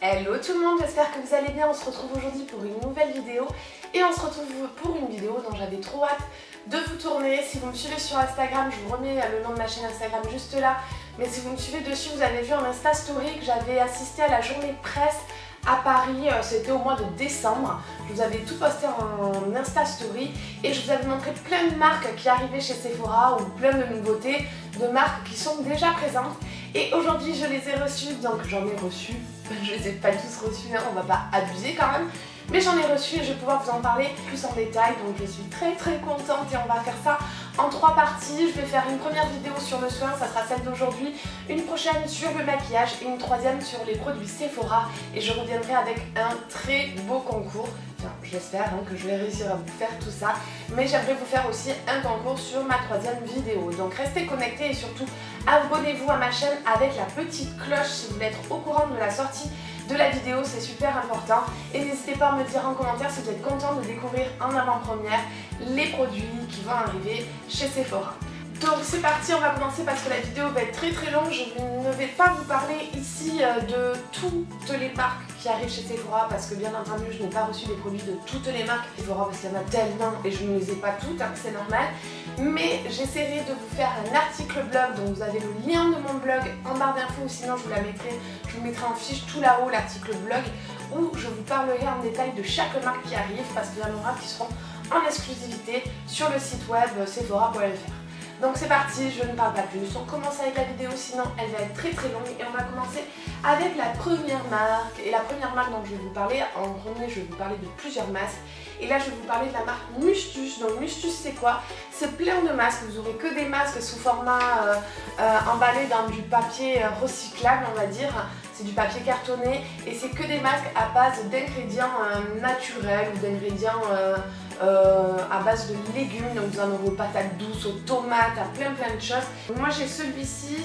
Hello tout le monde, j'espère que vous allez bien. On se retrouve aujourd'hui pour une nouvelle vidéo et on se retrouve pour une vidéo dont j'avais trop hâte de vous tourner. Si vous me suivez sur Instagram, je vous remets le nom de ma chaîne Instagram juste là, mais si vous me suivez dessus, vous avez vu en Insta Story que j'avais assisté à la journée presse à Paris, c'était au mois de décembre. Je vous avais tout posté en Insta Story et je vous avais montré plein de marques qui arrivaient chez Sephora ou plein de nouveautés, de marques qui sont déjà présentes. Et aujourd'hui je les ai reçues, donc j'en ai reçu, je les ai pas tous reçus, hein, on va pas abuser quand même, mais j'en ai reçu et je vais pouvoir vous en parler plus en détail, donc je suis très contente et on va faire ça en 3 parties. Je vais faire une première vidéo sur le soin, ça sera celle d'aujourd'hui, une prochaine sur le maquillage et une troisième sur les produits Sephora et je reviendrai avec un très beau concours. Enfin, j'espère que je vais réussir à vous faire tout ça, mais j'aimerais vous faire aussi un concours sur ma troisième vidéo. Donc restez connectés et surtout abonnez-vous à ma chaîne avec la petite cloche si vous voulez être au courant de la sortie de la vidéo, c'est super important. Et n'hésitez pas à me dire en commentaire si vous êtes content de découvrir en avant-première les produits qui vont arriver chez Sephora. Donc c'est parti, on va commencer parce que la vidéo va être très longue. Je ne vais pas vous parler ici de toutes les marques qui arrivent chez Sephora parce que bien entendu je n'ai pas reçu les produits de toutes les marques Sephora parce qu'il y en a tellement et je ne les ai pas toutes, c'est normal. Mais j'essaierai de vous faire un article blog, donc vous avez le lien de mon blog en barre d'infos ou sinon je vous mettrai en fiche tout là-haut l'article blog où je vous parlerai en détail de chaque marque qui arrive parce qu'il y en aura qui seront en exclusivité sur le site web sephora.fr. Donc c'est parti, je ne parle pas plus, on commence avec la vidéo sinon elle va être très longue et on va commencer avec la première marque. Et la première marque dont je vais vous parler, en premier je vais vous parler de plusieurs masques et là je vais vous parler de la marque Mustus. Donc Mustus c'est quoi? C'est plein de masques, vous aurez que des masques sous format emballé dans du papier recyclable on va dire. C'est du papier cartonné et c'est que des masques à base d'ingrédients naturels ou d'ingrédients à base de légumes, donc vous en aurez aux patates douces, aux tomates, à plein de choses. Moi j'ai celui-ci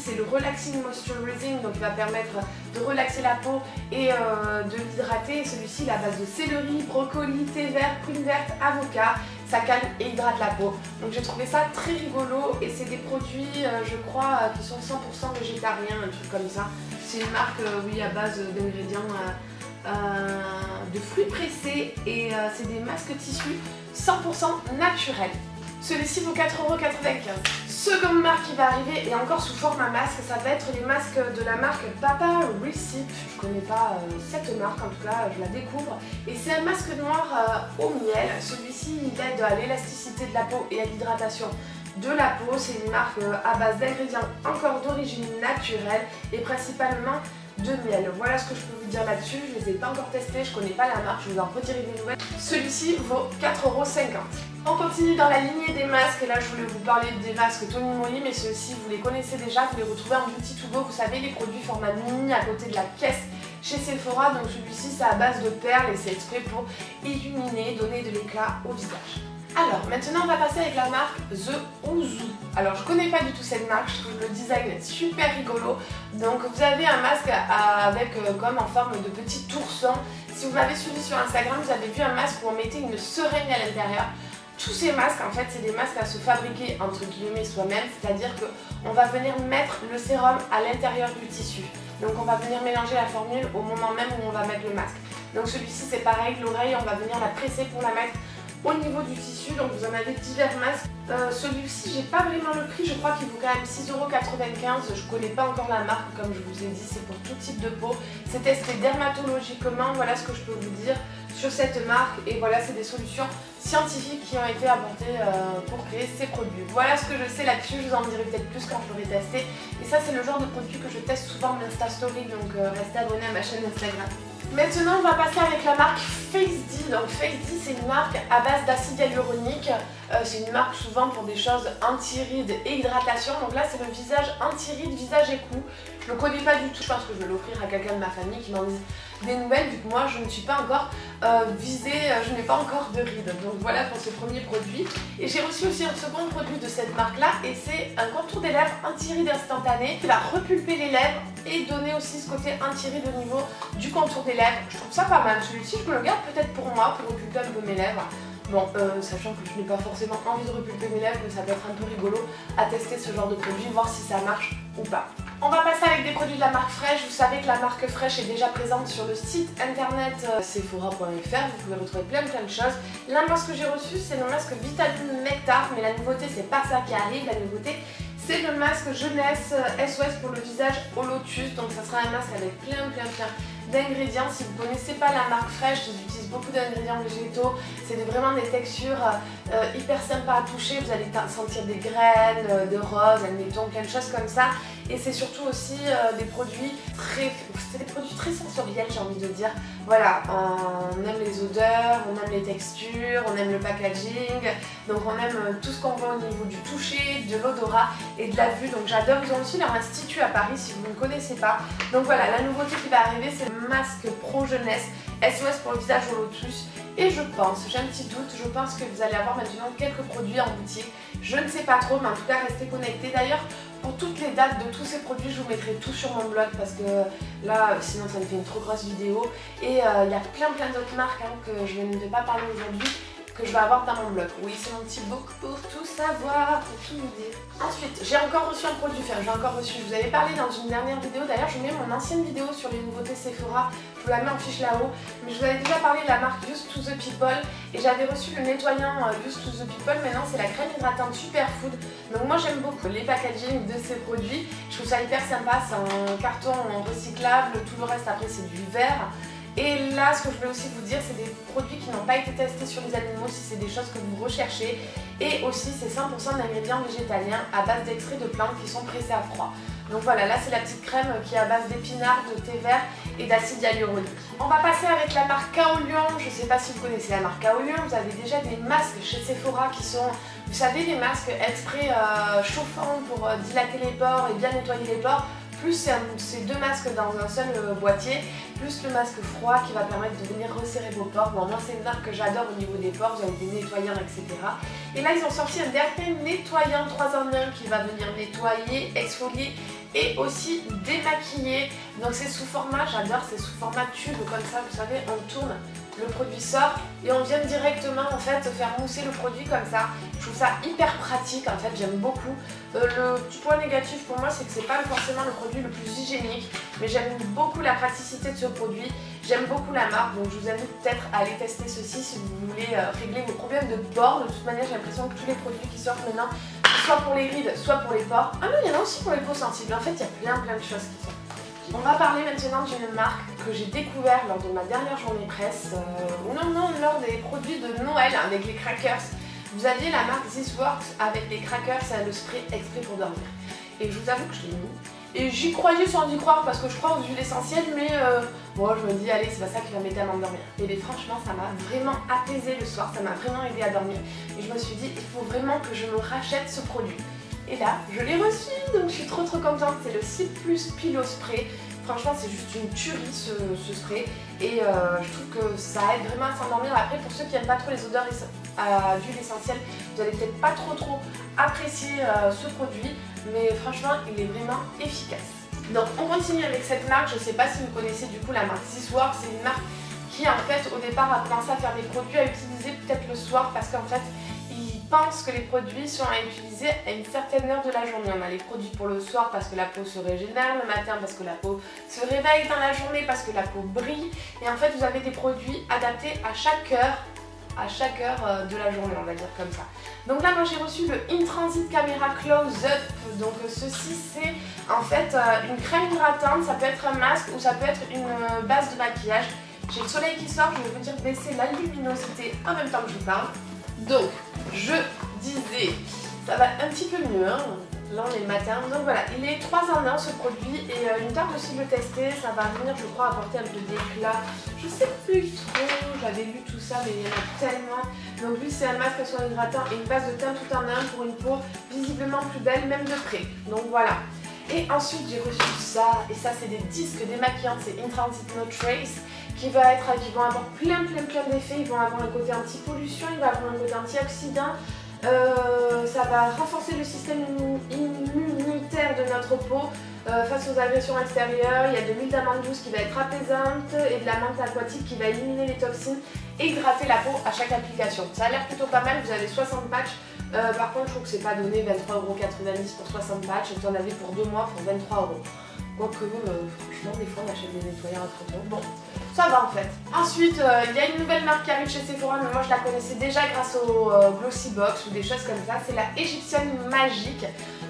c'est le Relaxing Moisturizing, donc il va permettre de relaxer la peau et de l'hydrater. Celui-ci il est à base de céleri, brocoli, thé vert, prune verte, avocat, ça calme et hydrate la peau. Donc j'ai trouvé ça très rigolo et c'est des produits je crois qui sont 100% végétariens, un truc comme ça. C'est une marque oui à base d'ingrédients de fruits pressés et c'est des masques tissus 100% naturels. Celui-ci vaut 4,95 €. Seconde marque qui va arriver et encore sous format masque, ça va être les masques de la marque Papa Recipe. Je connais pas cette marque, en tout cas je la découvre. Et c'est un masque noir au miel. Celui-ci il aide à l'élasticité de la peau et à l'hydratation de la peau. C'est une marque à base d'ingrédients encore d'origine naturelle et principalement de miel. Voilà ce que je peux vous dire là-dessus. Je les ai pas encore testés, je connais pas la marque, je vous en redirai des nouvelles. Celui-ci vaut 4,50 €. On continue dans la lignée des masques et là je voulais vous parler des masques Tony Moly, mais ceux-ci vous les connaissez déjà, vous les retrouvez en Beauty to Go, vous savez les produits format mini à côté de la caisse chez Sephora. Donc celui-ci c'est à base de perles et c'est exprès pour illuminer, donner de l'éclat au visage. Alors maintenant on va passer avec la marque The Ouzou. Alors je connais pas du tout cette marque, je trouve le design super rigolo. Donc vous avez un masque avec comme en forme de petit ourson. Si vous m'avez suivi sur Instagram, vous avez vu un masque où on mettait une seringue à l'intérieur. Tous ces masques en fait c'est des masques à se fabriquer entre guillemets soi-même, c'est-à-dire qu'on va venir mettre le sérum à l'intérieur du tissu. Donc on va venir mélanger la formule au moment même où on va mettre le masque. Donc celui-ci c'est pareil, l'oreille on va venir la presser pour la mettre au niveau du tissu, donc vous en avez divers masques. Celui-ci j'ai pas vraiment le prix, je crois qu'il vaut quand même 6,95 €. Je connais pas encore la marque, comme je vous ai dit, c'est pour tout type de peau. C'est testé dermatologiquement, voilà ce que je peux vous dire sur cette marque. Et voilà, c'est des solutions scientifiques qui ont été apportées pour créer ces produits. Voilà ce que je sais là-dessus, je vous en dirai peut-être plus quand je l'aurai testé. Et ça c'est le genre de produit que je teste souvent en Insta Story, donc restez abonnés à ma chaîne Instagram. Maintenant on va passer avec la marque Face D. Donc Face D c'est une marque à base d'acide hyaluronique. C'est une marque souvent pour des choses anti-rides et hydratation. Donc là c'est le visage anti-rides, visage et cou. Je ne le connais pas du tout, je pense que je vais l'offrir à quelqu'un de ma famille qui m'en dise des nouvelles vu que moi je ne suis pas encore visée, je n'ai pas encore de rides. Donc voilà pour ce premier produit. Et j'ai reçu aussi un second produit de cette marque là et c'est un contour des lèvres anti-rides instantané qui va repulper les lèvres et donner aussi ce côté anti-rides au niveau du contour des lèvres. Je trouve ça pas mal, celui-ci je me le garde peut-être pour moi, pour repulper un peu mes lèvres. Bon, sachant que je n'ai pas forcément envie de repulper mes lèvres, mais ça peut être un peu rigolo à tester ce genre de produit, voir si ça marche ou pas. On va passer avec des produits de la marque Fresh. Vous savez que la marque Fresh est déjà présente sur le site internet sephora.fr. Vous pouvez retrouver plein de choses. La masque que j'ai reçue, c'est le masque Vitamine Nectar, mais la nouveauté, c'est pas ça qui arrive. La nouveauté, c'est le masque jeunesse SOS pour le visage au lotus. Donc ça sera un masque avec plein d'ingrédients. Si vous ne connaissez pas la marque Fresh, ils utilisent beaucoup d'ingrédients végétaux. C'est vraiment des textures hyper sympas à toucher. Vous allez sentir des graines, de rose, admettons, plein de choses comme ça. Et c'est surtout aussi des produits très sensoriels, j'ai envie de dire. Voilà, on aime les odeurs, on aime les textures, on aime le packaging. Donc on aime tout ce qu'on voit au niveau du toucher, de l'odorat et de la vue. Donc j'adore. Ils ont aussi leur institut à Paris si vous ne connaissez pas. Donc voilà, la nouveauté qui va arriver, c'est le masque Pro Jeunesse SOS pour le visage au lotus. Et je pense, j'ai un petit doute, je pense que vous allez avoir maintenant quelques produits en boutique. Je ne sais pas trop, mais en tout cas restez connectés. D'ailleurs, pour toutes les dates de tous ces produits, je vous mettrai tout sur mon blog parce que là, sinon ça me fait une trop grosse vidéo. Et il y a plein d'autres marques que je ne vais pas parler aujourd'hui, que je vais avoir dans mon blog. Oui, c'est mon petit book pour tout savoir, pour tout vous dire. Ensuite, j'ai encore reçu un produit, je vous avais parlé dans une dernière vidéo. D'ailleurs, je vous mets mon ancienne vidéo sur les nouveautés Sephora, je vous la mets en fiche là-haut. Mais je vous avais déjà parlé de la marque Used to the People et j'avais reçu le nettoyant Used to the People. Maintenant, c'est la crème hydratante Superfood. Donc moi, j'aime beaucoup les packaging de ces produits. Je trouve ça hyper sympa, c'est un carton recyclable, tout le reste après c'est du verre. Et là, ce que je voulais aussi vous dire, c'est des produits qui n'ont pas été testés sur les animaux si c'est des choses que vous recherchez. Et aussi, c'est 100% d'ingrédients végétaliens à base d'extraits de plantes qui sont pressés à froid. Donc voilà, là c'est la petite crème qui est à base d'épinards, de thé vert et d'acide hyaluronique. On va passer avec la marque Kaolion. Je ne sais pas si vous connaissez la marque Kaolion. Vous avez déjà des masques chez Sephora qui sont, vous savez, des masques exprès chauffants pour dilater les pores et bien nettoyer les pores. Plus ces deux masques dans un seul boîtier, plus le masque froid qui va permettre de venir resserrer vos pores. Bon, moi c'est une marque que j'adore au niveau des pores, vous avez des nettoyants, etc. Et là ils ont sorti un dernier nettoyant 3 en 1 qui va venir nettoyer, exfolier et aussi démaquiller. Donc c'est sous format, j'adore, c'est sous format tube comme ça, vous savez, on tourne, le produit sort et on vient directement en fait faire mousser le produit comme ça. Je trouve ça hyper pratique, en fait j'aime beaucoup. Le petit point négatif pour moi c'est que c'est pas forcément le produit le plus hygiénique, mais j'aime beaucoup la praticité de ce produit, j'aime beaucoup la marque, donc je vous invite peut-être à aller tester ceci si vous voulez régler vos problèmes de pores. De toute manière j'ai l'impression que tous les produits qui sortent maintenant, soit pour les rides, soit pour les pores. Ah non, il y en a aussi pour les peaux sensibles, en fait il y a plein de choses qui sont. On va parler maintenant d'une marque que j'ai découvert lors de ma dernière journée presse, lors des produits de Noël avec les crackers. Vous aviez la marque This Works avec les crackers, le spray exprès pour dormir. Et je vous avoue que je l'ai mis. Et j'y croyais sans y croire parce que je crois aux huiles essentielles, mais bon, je me dis, allez, c'est pas ça qui va m'aider à m'endormir. Et bien franchement, ça m'a vraiment apaisé le soir, ça m'a vraiment aidé à dormir. Et je me suis dit, il faut vraiment que je me rachète ce produit. Et là, je l'ai reçu, donc je suis trop contente. C'est le C+ Pillow Spray. Franchement, c'est juste une tuerie ce spray. Et je trouve que ça aide vraiment à s'endormir. Après, pour ceux qui n'aiment pas trop les odeurs d'huile essentielle, vous allez peut-être pas trop apprécier ce produit. Mais franchement, il est vraiment efficace. Donc, on continue avec cette marque. Je ne sais pas si vous connaissez du coup la marque This Works. C'est une marque qui, en fait, au départ, a commencé à faire des produits à utiliser peut-être le soir parce qu'en fait, pense que les produits sont à utiliser à une certaine heure de la journée. On a les produits pour le soir parce que la peau se régénère, le matin parce que la peau se réveille dans la journée, parce que la peau brille. Et en fait, vous avez des produits adaptés à chaque heure de la journée, on va dire comme ça. Donc là, moi j'ai reçu le In Transit Camera Close Up. Donc ceci, c'est en fait une crème hydratante. Ça peut être un masque ou ça peut être une base de maquillage. J'ai le soleil qui sort, je vais vous dire baisser la luminosité en même temps que je vous parle. Donc, je disais, ça va un petit peu mieux, hein. Là on est le matin, donc voilà, il est 3 en 1 ce produit et il me tarde aussi de le tester, ça va venir je crois apporter un peu d'éclat, je sais plus trop, j'avais lu tout ça mais il y en a tellement. Donc lui c'est un masque à soin hydratant et une base de teint tout en un pour une peau visiblement plus belle même de près, donc voilà. Et ensuite j'ai reçu ça, et ça c'est des disques démaquillants, c'est In Transit No Trace, qui vont avoir plein d'effets. Ils vont avoir un côté anti-pollution, ils vont avoir un côté antioxydant, ça va renforcer le système immunitaire de notre peau face aux agressions extérieures. Il y a de l'huile d'amande douce qui va être apaisante et de la menthe aquatique qui va éliminer les toxines et hydrater la peau à chaque application. Ça a l'air plutôt pas mal, vous avez 60 patchs. Par contre, je trouve que c'est pas donné 23,90 € pour 60 patchs, vous en avez pour 2 mois pour 23 €. Quoique, franchement, des fois on achète des nettoyants à 30 €. Bon, ça va en fait. Ensuite, il y a une nouvelle marque qui arrive chez Sephora, mais moi je la connaissais déjà grâce au Glossy Box ou des choses comme ça. C'est la Égyptienne Magique.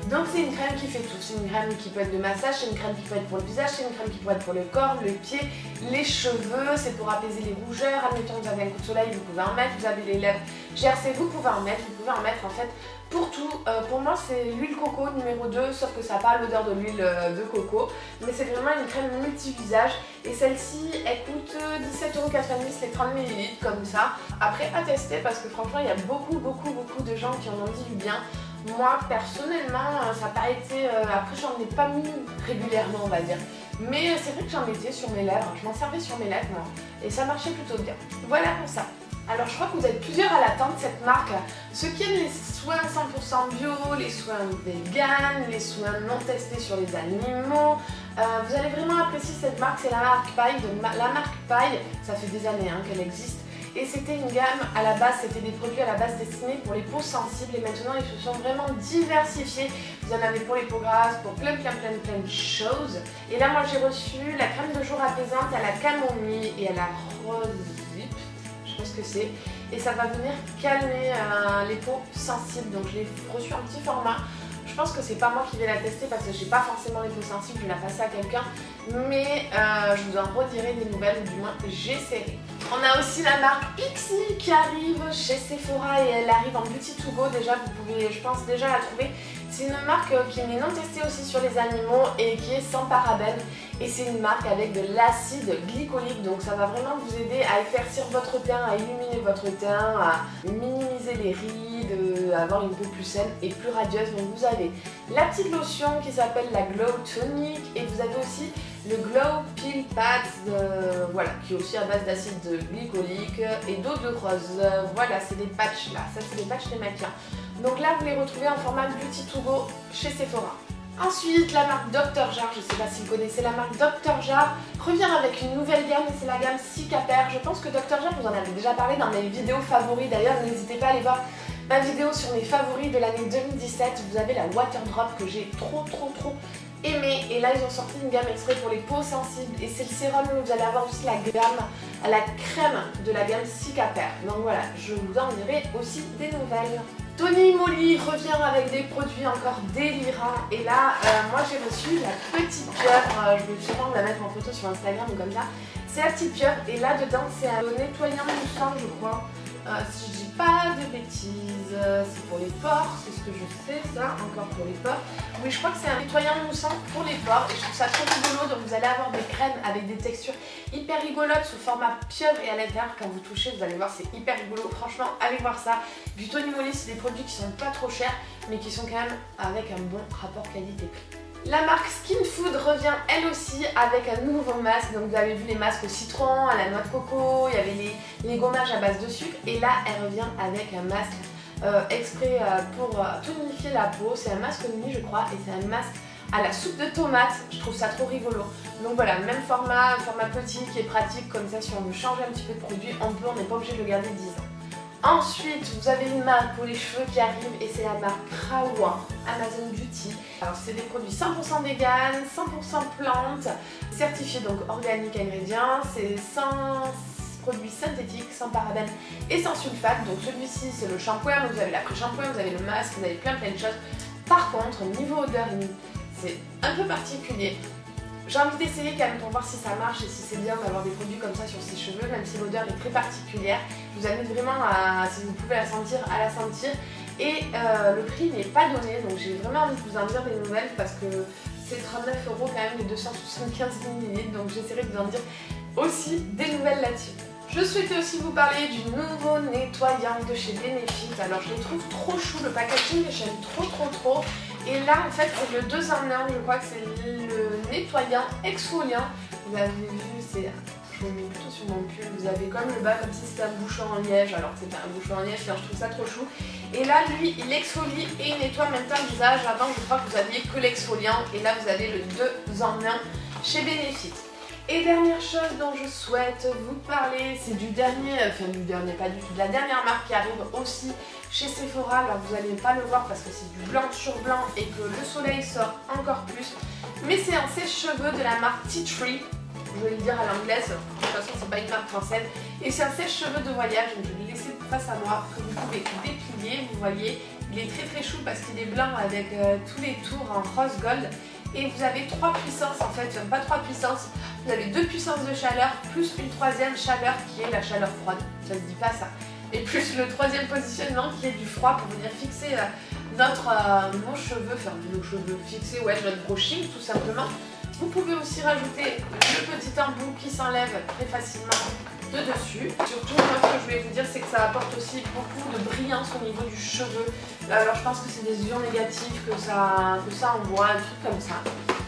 Donc c'est une crème qui fait tout. C'est une crème qui peut être de massage, c'est une crème qui peut être pour le visage, c'est une crème qui peut être pour le corps, les pieds, les cheveux, c'est pour apaiser les rougeurs. Admettons, vous avez un coup de soleil, vous pouvez en mettre, vous avez les lèvres gercées, vous pouvez en mettre en fait pour tout. Pour moi c'est l'huile coco numéro 2, sauf que ça n'a pas l'odeur de l'huile de coco, mais c'est vraiment une crème multi-visage et celle-ci elle coûte 17,90 € les 30 ml comme ça. Après à tester parce que franchement il y a beaucoup de gens qui en ont dit du bien. Moi personnellement ça n'a pas été, après j'en ai pas mis régulièrement on va dire, mais c'est vrai que j'en mettais sur mes lèvres, je m'en servais sur mes lèvres moi, et ça marchait plutôt bien. Voilà pour ça. Alors je crois que vous êtes plusieurs à l'attendre cette marque, ceux qui aiment les soins 100% bio, les soins vegan, les soins non testés sur les animaux, vous allez vraiment apprécier cette marque, c'est la marque Paille. Donc la marque Paille, ça fait des années qu'elle existe. Et c'était une gamme, à la base, c'était des produits à la base destinés pour les peaux sensibles et maintenant ils se sont vraiment diversifiés. Vous en avez pour les peaux grasses, pour plein de choses. Et là moi j'ai reçu la crème de jour apaisante à la camomille et à la rosée, je sais pas ce que c'est. Et ça va venir calmer les peaux sensibles, donc je l'ai reçu en petit format. Je pense que c'est pas moi qui vais la tester parce que j'ai pas forcément les peaux sensibles, je vais la passer à quelqu'un. Mais je vous en redirai des nouvelles, ou du moins j'essaierai. On a aussi la marque Pixi qui arrive chez Sephora et elle arrive en Beauty to Go. Déjà vous pouvez, je pense, déjà la trouver. C'est une marque qui n'est non testée aussi sur les animaux et qui est sans parabènes. Et c'est une marque avec de l'acide glycolique, donc ça va vraiment vous aider à éclaircir votre teint, à illuminer votre teint, à minimiser les rides, à avoir une peau plus saine et plus radieuse. Donc vous avez la petite lotion qui s'appelle la Glow Tonic et vous avez aussi le Glow Peel Pad, voilà, qui est aussi à base d'acide glycolique et d'eau de rose. Voilà, c'est des patchs là, ça c'est des patchs démaquillants. Donc là vous les retrouvez en format Beauty to Go chez Sephora. Ensuite, la marque Dr Jar, je ne sais pas si vous connaissez la marque Dr Jar, revient avec une nouvelle gamme et c'est la gamme Cicapair. Je pense que Dr Jar, vous en avez déjà parlé dans mes vidéos favoris. D'ailleurs, n'hésitez pas à aller voir ma vidéo sur mes favoris de l'année 2017. Vous avez la Water Drop que j'ai trop aimé. Et là, ils ont sorti une gamme exprès pour les peaux sensibles. Et c'est le sérum, vous allez avoir aussi la gamme, la crème de la gamme Cicapair. Donc voilà, je vous en dirai aussi des nouvelles. Tony Moly revient avec des produits encore délirants et là moi j'ai reçu la petite pieuvre, je vais sûrement la mettre en photo sur Instagram ou comme ça. C'est la petite pieuvre et là dedans c'est un nettoyant moussant je crois, si je dis pas de bêtises, c'est pour les pores, c'est ce que je sais ça, encore pour les pores. Oui je crois que c'est un nettoyant moussant pour les pores et je trouve ça trop rigolo, donc vous allez avoir des crèmes avec des textures hyper rigolotes sous format pieuvre et à l'intérieur quand vous touchez vous allez voir c'est hyper rigolo, franchement allez voir ça. Du Tony Moly c'est des produits qui sont pas trop chers mais qui sont quand même avec un bon rapport qualité-prix. La marque Skin Food revient elle aussi avec un nouveau masque, donc vous avez vu les masques au citron, à la noix de coco, il y avait les gommages à base de sucre et là elle revient avec un masque exprès pour tonifier la peau, c'est un masque nuit je crois et c'est un masque à la soupe de tomate, je trouve ça trop rigolo. Donc voilà, même format, un format petit qui est pratique comme ça si on veut changer un petit peu de produit, on peut, on n'est pas obligé de le garder 10 ans. Ensuite, vous avez une marque pour les cheveux qui arrive et c'est la marque Prawa Amazon Beauty. Alors c'est des produits 100% vegan, 100% plantes, certifiés donc organiques ingrédients, c'est sans produits synthétiques, sans parabènes et sans sulfate. Donc celui-ci c'est le shampoing, vous avez l'après-shampoing, vous avez le masque, vous avez plein de choses. Par contre, niveau odeur, c'est un peu particulier. J'ai envie d'essayer quand même pour voir si ça marche et si c'est bien d'avoir des produits comme ça sur ses cheveux, même si l'odeur est très particulière. Je vous invite vraiment à, si vous pouvez la sentir, à la sentir. Et le prix n'est pas donné, donc j'ai vraiment envie de vous en dire des nouvelles parce que c'est 39 € quand même les 275 ml, donc j'essaierai de vous en dire aussi des nouvelles là-dessus. Je souhaitais aussi vous parler du nouveau nettoyant de chez Benefit. Alors je les trouve trop chou, le packaging j'aime trop. Et là en fait c'est le 2 en 1, je crois que c'est le nettoyant exfoliant. Vous avez vu, c'est, je le mets plutôt sur mon pull, vous avez comme le bas comme si c'était un bouchon en liège, alors que c'est pas un bouchon en liège, alors je trouve ça trop chou. Et là lui il exfolie et il nettoie en même temps le visage. Avant je crois que vous aviez que l'exfoliant et là vous avez le 2 en 1 chez Benefit. Et dernière chose dont je souhaite vous parler, c'est du dernier, pas du tout, de la dernière marque qui arrive aussi chez Sephora. Alors vous n'allez pas le voir parce que c'est du blanc sur blanc et que le soleil sort encore plus. Mais c'est un sèche-cheveux de la marque Tea Tree. Je vais le dire à l'anglaise, de toute façon c'est pas une marque française. Et c'est un sèche-cheveux de voyage, donc je vais le laisser face à moi, que vous pouvez déplier, vous voyez. Il est très chou parce qu'il est blanc avec tous les tours en rose gold. Et vous avez 3 puissances en fait, pas 3 puissances, vous avez 2 puissances de chaleur plus une troisième chaleur qui est la chaleur froide, ça se dit pas ça. Et plus le troisième positionnement qui est du froid pour venir fixer nos cheveux, enfin nos cheveux fixer, ouais, notre brushing tout simplement. Vous pouvez aussi rajouter le petit embout qui s'enlève très facilement de dessus. Surtout, moi, ce que je voulais vous dire, c'est que ça apporte aussi beaucoup de brillance au niveau du cheveu. Alors, je pense que c'est des ions négatifs que ça envoie, un truc comme ça.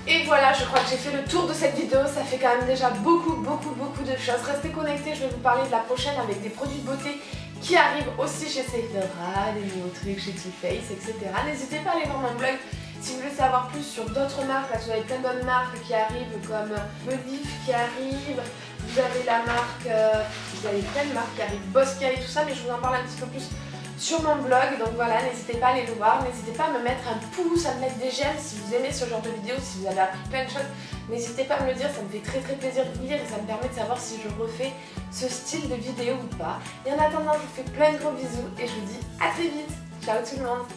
Et voilà, je crois que j'ai fait le tour de cette vidéo. Ça fait quand même déjà beaucoup de choses. Restez connectés, je vais vous parler de la prochaine avec des produits de beauté qui arrivent aussi chez Sephora, des nouveaux trucs chez Too Faced, etc. N'hésitez pas à aller voir mon blog. Si vous voulez savoir plus sur d'autres marques, là vous avez plein d'autres marques qui arrivent comme Medif qui arrive, vous avez la marque, vous avez plein de marques qui arrivent, Bosca et tout ça, mais je vous en parle un petit peu plus sur mon blog, donc voilà, n'hésitez pas à aller le voir, n'hésitez pas à me mettre un pouce, à me mettre des j'aime si vous aimez ce genre de vidéo, si vous avez appris plein de choses, n'hésitez pas à me le dire, ça me fait très plaisir de vous lire et ça me permet de savoir si je refais ce style de vidéo ou pas. Et en attendant, je vous fais plein de gros bisous et je vous dis à très vite, ciao tout le monde.